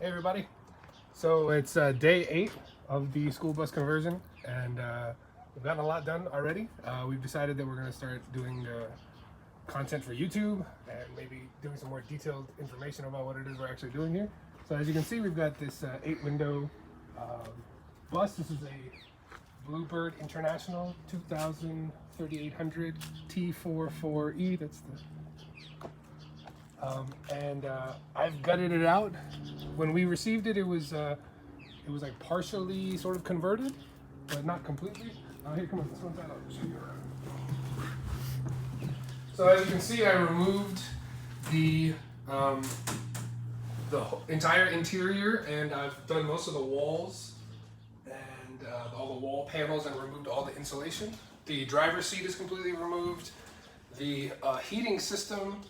Hey everybody. So it's day 8 of the school bus conversion, and we've gotten a lot done already. We've decided that we're going to start doing content for YouTube and maybe doing some more detailed information about what it is we're actually doing here. So as you can see, we've got this 8-window bus. This is a Bluebird International 2000 3800 T44E. That's the I've gutted it out. When we received it, it was like partially sort of converted, but not completely. Here, come on, this one's out. I'll show you around. So as you can see, I removed the entire interior, and I've done most of the walls and all the wall panels, and removed all the insulation. The driver's seat is completely removed. The heating system.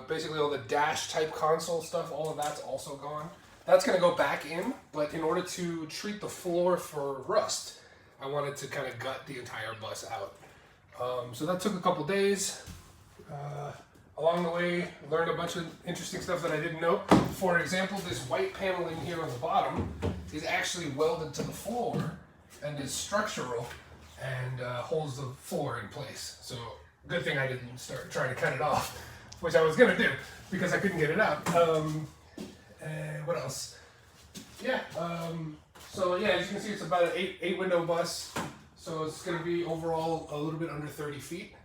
Basically all the dash type console stuff, all of that's also gone. That's going to go back in, but in order to treat the floor for rust, I wanted to kind of gut the entire bus out. So that took a couple days. Along the way, learned a bunch of interesting stuff that I didn't know. For example, this white paneling here on the bottom is actually welded to the floor and is structural and holds the floor in place. So good thing I didn't start trying to cut it off, which I was gonna do because I couldn't get it out. And what else? Yeah. So yeah, as you can see, it's about an eight window bus. So it's gonna be overall a little bit under 30 feet.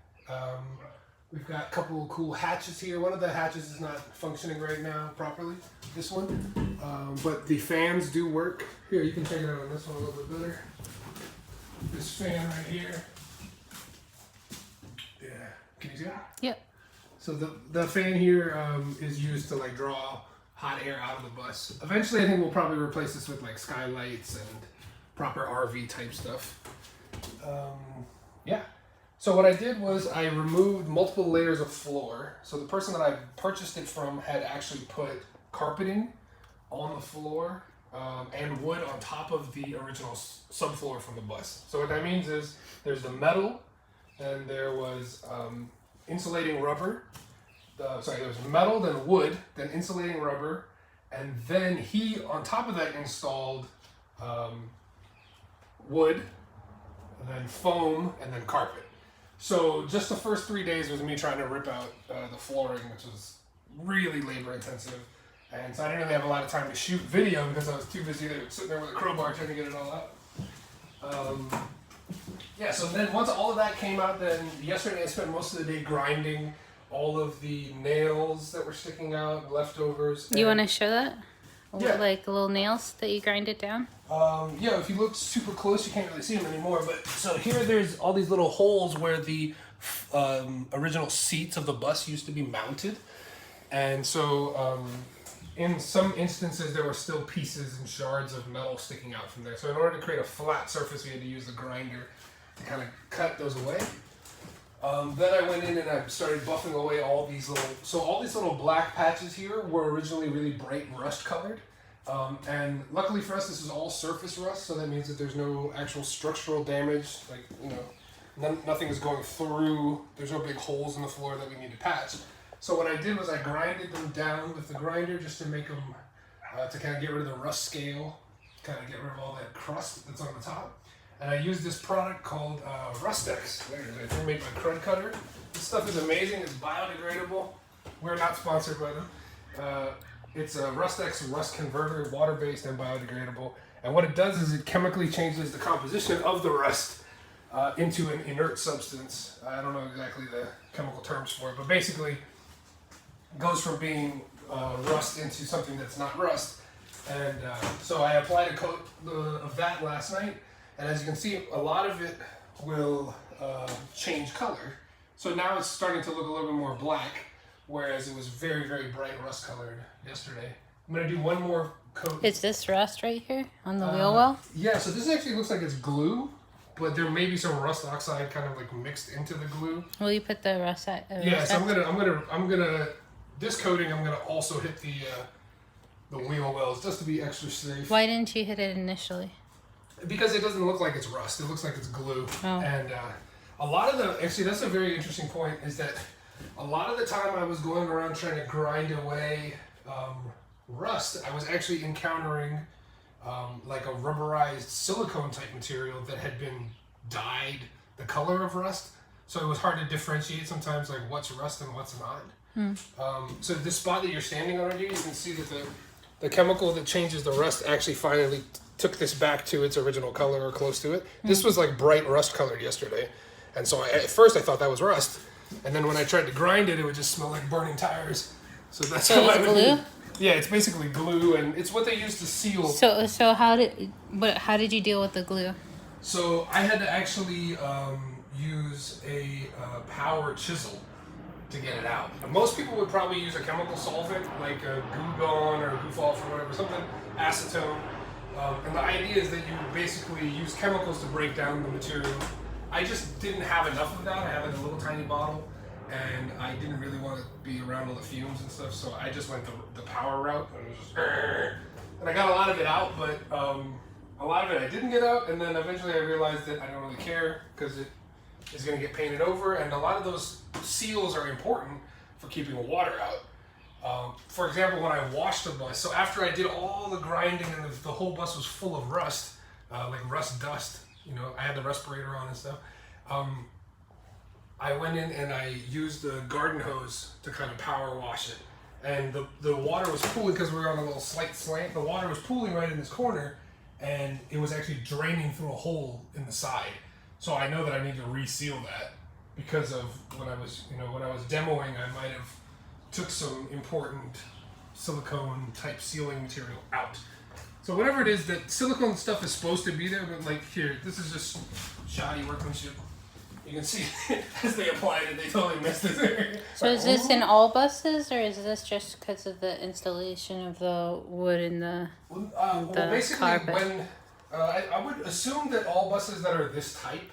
We've got a couple of cool hatches here. One of the hatches is not functioning right now properly. This one, but the fans do work. Here, you can check it out on this one a little bit better. This fan right here. Yeah, can you see that? Yep. So the fan here is used to like draw hot air out of the bus. Eventually, I think we'll probably replace this with like skylights and proper RV type stuff. Yeah. So what I did was I removed multiple layers of floor. So the person that I purchased it from had actually put carpeting on the floor and wood on top of the original subfloor from the bus. So what that means is there's the metal, and there was insulating rubber. There was metal, then wood, then insulating rubber, and then he, on top of that, installed wood, and then foam, and then carpet. So just the first 3 days was me trying to rip out the flooring, which was really labor intensive. And so I didn't really have a lot of time to shoot video because I was too busy sitting there with a crowbar trying to get it all out. Yeah, so then once all of that came out, then yesterday I spent most of the day grinding all of the nails that were sticking out, leftovers. You want to show that? Yeah. Like little nails that you grinded down? Yeah, if you look super close, you can't really see them anymore. But so here, there's all these little holes where the original seats of the bus used to be mounted. And so in some instances, there were still pieces and shards of metal sticking out from there. So in order to create a flat surface, we had to use the grinder to kind of cut those away. Then I went in and I started buffing away all these little black patches here were originally really bright rust colored. And luckily for us, this is all surface rust, so that means that there's no actual structural damage. Like, you know, nothing is going through. There's no big holes in the floor that we need to patch. So what I did was I grinded them down with the grinder just to make them, to kind of get rid of the rust scale, kind of get rid of all that crust that's on the top. And I used this product called Rustex. There it is. It's made by Crud Cutter. This stuff is amazing. It's biodegradable. We're not sponsored by them. It's a Rustex rust converter, water-based and biodegradable. And what it does is it chemically changes the composition of the rust into an inert substance. I don't know exactly the chemical terms for it, but basically it goes from being rust into something that's not rust. And so I applied a coat of that last night. And as you can see, a lot of it will change color. So now it's starting to look a little bit more black, whereas it was very, very bright rust colored yesterday. I'm going to do one more coat. Is this rust right here on the wheel well? Yeah, so this actually looks like it's glue, but there may be some rust oxide kind of like mixed into the glue. Will you put the rust at? Yeah, so I'm gonna this coating I'm gonna also hit the wheel wells just to be extra safe. Why didn't you hit it initially? Because it doesn't look like it's rust. It looks like it's glue. Oh. And a lot of actually that's a very interesting point, is that a lot of the time I was going around trying to grind away rust, I was actually encountering like a rubberized silicone type material that had been dyed the color of rust. So it was hard to differentiate sometimes like what's rust and what's not. So this spot that you're standing on right here, you can see that the chemical that changes the rust actually finally took this back to its original color or close to it. This was like bright rust colored yesterday. And so at first I thought that was rust. And then when I tried to grind it, it would just smell like burning tires. So that's So how I it's would glue? Yeah, it's basically glue, and it's what they use to seal. So how did you deal with the glue? So I had to actually use a power chisel to get it out. Most people would probably use a chemical solvent like a Goo Gone or Goofalf or whatever, something, acetone. And the idea is that you basically use chemicals to break down the material. I just didn't have enough of that. I had like a little tiny bottle, and I didn't really want to be around all the fumes and stuff, so I just went the power route. And, it was just, and I got a lot of it out, but a lot of it I didn't get out, and then eventually I realized that I don't really care because it is going to get painted over, and a lot of those seals are important for keeping water out. For example, when I washed the bus, so after I did all the grinding and the whole bus was full of rust, like rust dust, you know, I had the respirator on and stuff, I went in and I used the garden hose to kind of power wash it. And the water was pooling because we were on a little slight slant. The water was pooling right in this corner, and it was actually draining through a hole in the side. So I know that I need to reseal that because of when I was demoing, I might have took some important silicone type sealing material out. So whatever it is, that silicone stuff is supposed to be there, but like here, this is just shoddy workmanship. You can see as they applied it, they totally missed it. So is this in all buses, or is this just because of the installation of the wood in the well, basically, carpet? when I would assume that all buses that are this type,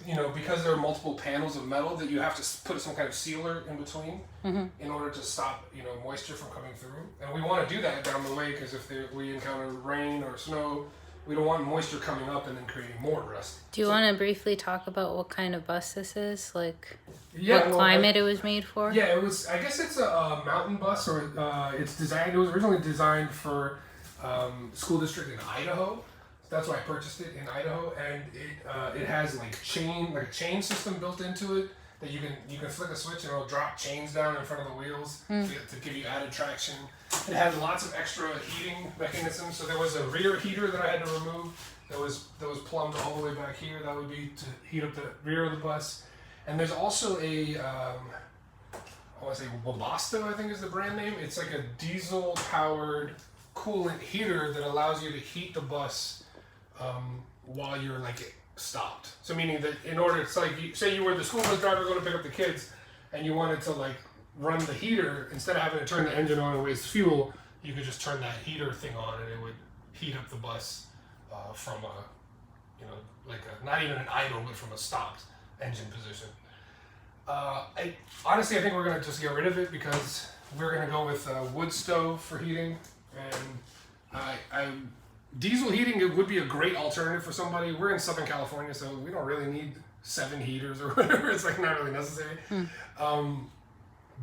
you know, because there are multiple panels of metal, that you have to put some kind of sealer in between in order to stop, you know, moisture from coming through. And we want to do that down the way because if we encounter rain or snow, we don't want moisture coming up and then creating more rust. Do you want to briefly talk about what kind of bus this is? Like, Yeah, what well, climate it was made for? Yeah, it was. I guess it's a mountain bus, or it's designed. It was originally designed for school district in Idaho. That's why I purchased it in Idaho, and it has like a chain system built into it that you can flick a switch and it'll drop chains down in front of the wheels to give you added traction. It had lots of extra heating mechanisms. So there was a rear heater that I had to remove that was plumbed all the way back here. That would be to heat up the rear of the bus. And there's also a I want to say Webasto, I think is the brand name. It's like a diesel powered coolant heater that allows you to heat the bus while you're like stopped. So meaning that in order, it's like, say you were the school bus driver going to pick up the kids and you wanted to like run the heater, instead of having to turn the engine on and waste fuel, you could just turn that heater thing on and it would heat up the bus from a, you know, like not even an idle, but from a stopped engine position. Honestly, I think we're going to just get rid of it because we're going to go with wood stove for heating, and diesel heating, it would be a great alternative for somebody. We're in Southern California, so we don't really need 7 heaters or whatever. It's like not really necessary.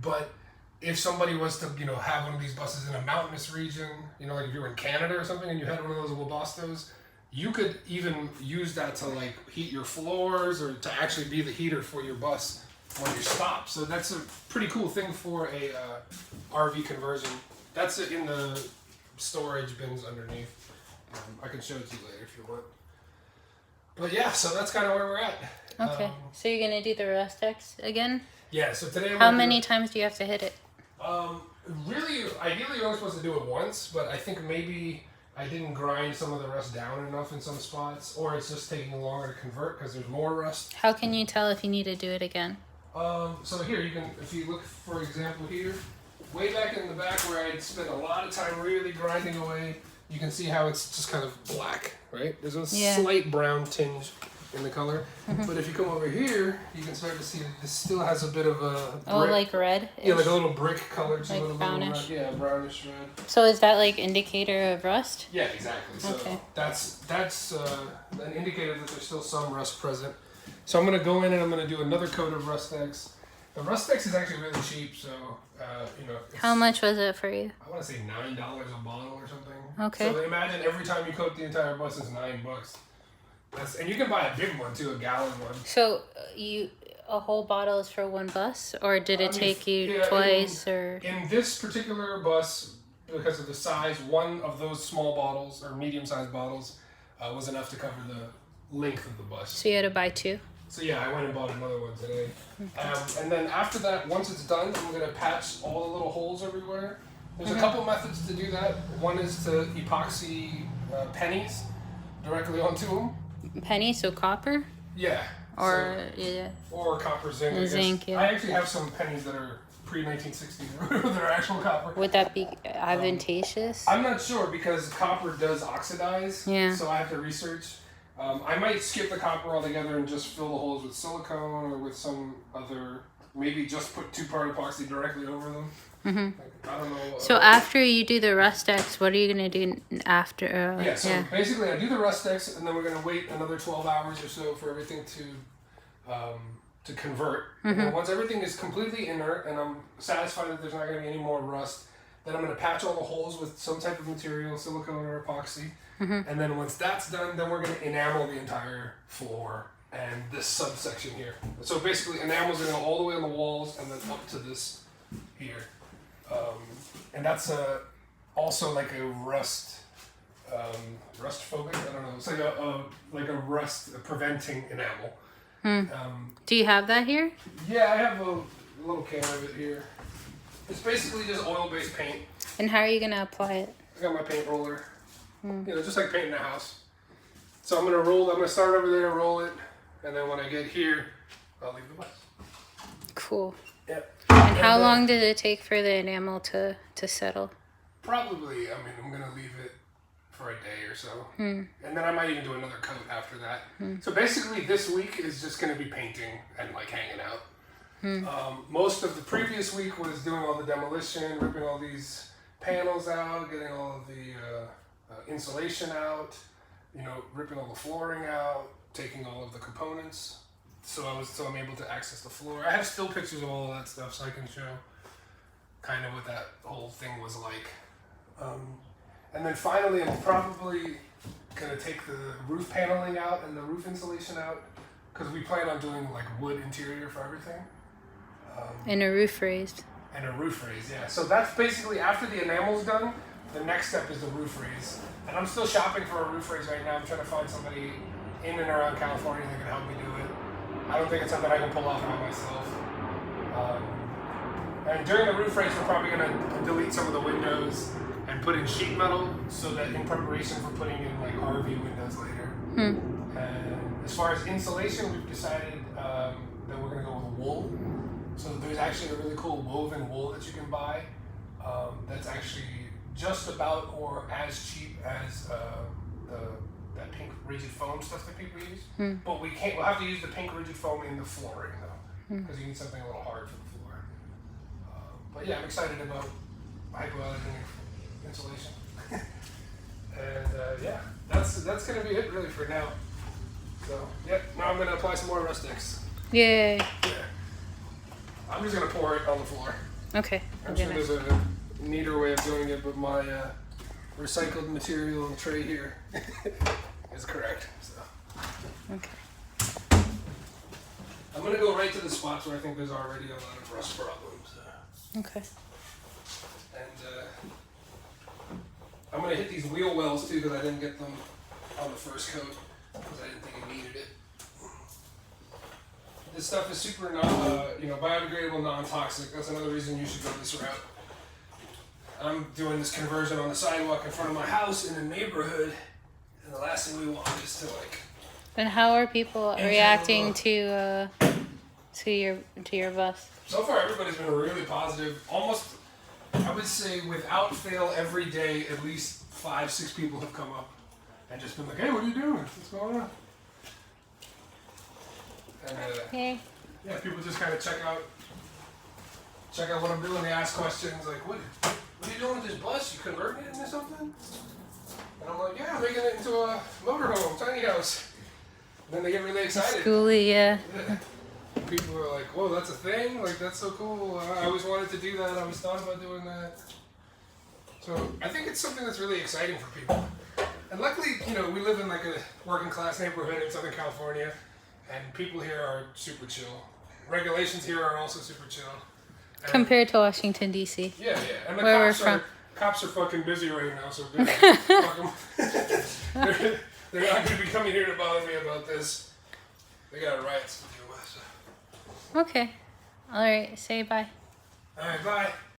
But if somebody was to, you know, have one of these buses in a mountainous region, you know, like if you were in Canada or something and you had one of those Webastos, you could even use that to like heat your floors or to actually be the heater for your bus when you're stopped. So that's a pretty cool thing for a RV conversion. That's in the storage bins underneath. I can show it to you later if you want. But yeah, so that's kind of where we're at. Okay, so you're gonna do the rust X again? Yeah, so today... How many times do you have to hit it? Really, ideally you're only supposed to do it once, but I think maybe I didn't grind some of the rust down enough in some spots, or it's just taking longer to convert because there's more rust. How can you tell if you need to do it again? So here, you can, if you look, for example, here, way back in the back where I'd spent a lot of time really grinding away, you can see how it's just kind of black, right? There's a slight brown tinge in the color. But if you come over here, you can start to see that this still has a bit of a brick. Oh, like red? Yeah, like a little brick color to like it. brownish. Yeah, brownish red. So is that like indicator of rust? Yeah, exactly. So that's an indicator that there's still some rust present. So I'm going to go in and I'm going to do another coat of Rust X. The Rustex is actually really cheap, so you know. How much was it for you? I want to say $9 a bottle or something. Okay. So imagine every time you coat the entire bus is $9. And you can buy a big one too, a gallon one. So a whole bottle is for one bus, or did it take you twice? In this particular bus, because of the size, one of those small bottles or medium-sized bottles was enough to cover the length of the bus. So you had to buy 2? So yeah, I went and bought another one today. And then after that, once it's done, I'm going to patch all the little holes everywhere. There's a couple methods to do that. One is to epoxy pennies directly onto them. Penny, so copper? Yeah. Or Or copper zinc. I zinc, yeah. I actually have some pennies that are pre-1960s that are actual copper. Would that be advantageous? I'm not sure because copper does oxidize. Yeah. So I have to research. I might skip the copper altogether and just fill the holes with silicone or with some other, maybe just put 2-part epoxy directly over them. Mm-hmm. I don't know. So after you do the Rustex, what are you going to do after? Basically I do the Rustex and then we're going to wait another 12 hours or so for everything to convert. And then once everything is completely inert and I'm satisfied that there's not going to be any more rust, then I'm going to patch all the holes with some type of material, silicone or epoxy. And then once that's done, then we're going to enamel the entire floor and this subsection here. So basically enamel's going to go all the way on the walls and then up to this here. And that's also like a rust phobic. I don't know. It's like a rust preventing enamel. Do you have that here? Yeah, I have a little can of it here. It's basically just oil-based paint. And how are you going to apply it? I got my paint roller. You know, just like painting a house. So I'm gonna start over there, roll it, and then when I get here, I'll leave the bus. Cool. Yep. And how long did it take for the enamel to settle? Probably, I'm gonna leave it for a day or so. And then I might even do another coat after that. So basically this week is just gonna be painting and like hanging out. Most of the previous week was doing all the demolition, ripping all these panels out, getting all of the insulation out, you know, ripping all the flooring out, taking all of the components. So I'm able to access the floor. I have still pictures of all of that stuff so I can show kind of what that whole thing was like. And then finally I'm probably gonna take the roof paneling out and the roof insulation out because we plan on doing like wood interior for everything. And a roof raised. And a roof raise, yeah. So that's basically after the enamel's done, the next step is the roof raise. And I'm still shopping for a roof raise right now. I'm trying to find somebody in and around California that can help me do it. I don't think it's something I can pull off by myself. And during the roof raise, we're probably going to delete some of the windows and put in sheet metal so that in preparation for putting in like RV windows later. And as far as insulation, we've decided that we're going to go with wool. So there's actually a really cool woven wool that you can buy that's actually just about or as cheap as that pink rigid foam stuff that people use. But we'll have to use the pink rigid foam in the flooring though, because you need something a little hard for the floor. But yeah, I'm excited about hypoallergenic insulation. And yeah, that's gonna be it really for now. So yeah, now I'm gonna apply some more Rustex. Yay. Yeah. I'm just gonna pour it on the floor. Okay. I'm sure there's a neater way of doing it, but my recycled material in the tray here is correct. So. Okay. I'm gonna go right to the spots where I think there's already a lot of rust problems. Okay. And I'm gonna hit these wheel wells too because I didn't get them on the first coat because I didn't think it needed it. This stuff is super biodegradable, non-toxic. That's another reason you should go this route. I'm doing this conversion on the sidewalk in front of my house in a neighborhood, and the last thing we want is to like. And how are people reacting to your bus? So far, everybody's been really positive. Almost, I would say, without fail, every day at least 5-6 people have come up and just been like, "Hey, what are you doing? What's going on?" And yeah, people just kind of check out what I'm doing. They ask questions like, "What are you doing with this bus? You converting it into something?" And I'm like, "Yeah, I'm making it into a motorhome, tiny house." And then they get really excited. Skoolie, yeah. people are like, "Whoa, that's a thing! Like that's so cool! I always wanted to do that. I always thought about doing that." So I think it's something that's really exciting for people. And luckily, you know, we live in like a working class neighborhood in Southern California, and people here are super chill. Regulations here are also super chill. And Compared to Washington, D.C. yeah, and the Where we're cops are fucking busy right now, so good. Fuck 'em. They're not going to be coming here to bother me about this. They got riots to deal with. So. Okay. All right. Say bye. All right, bye.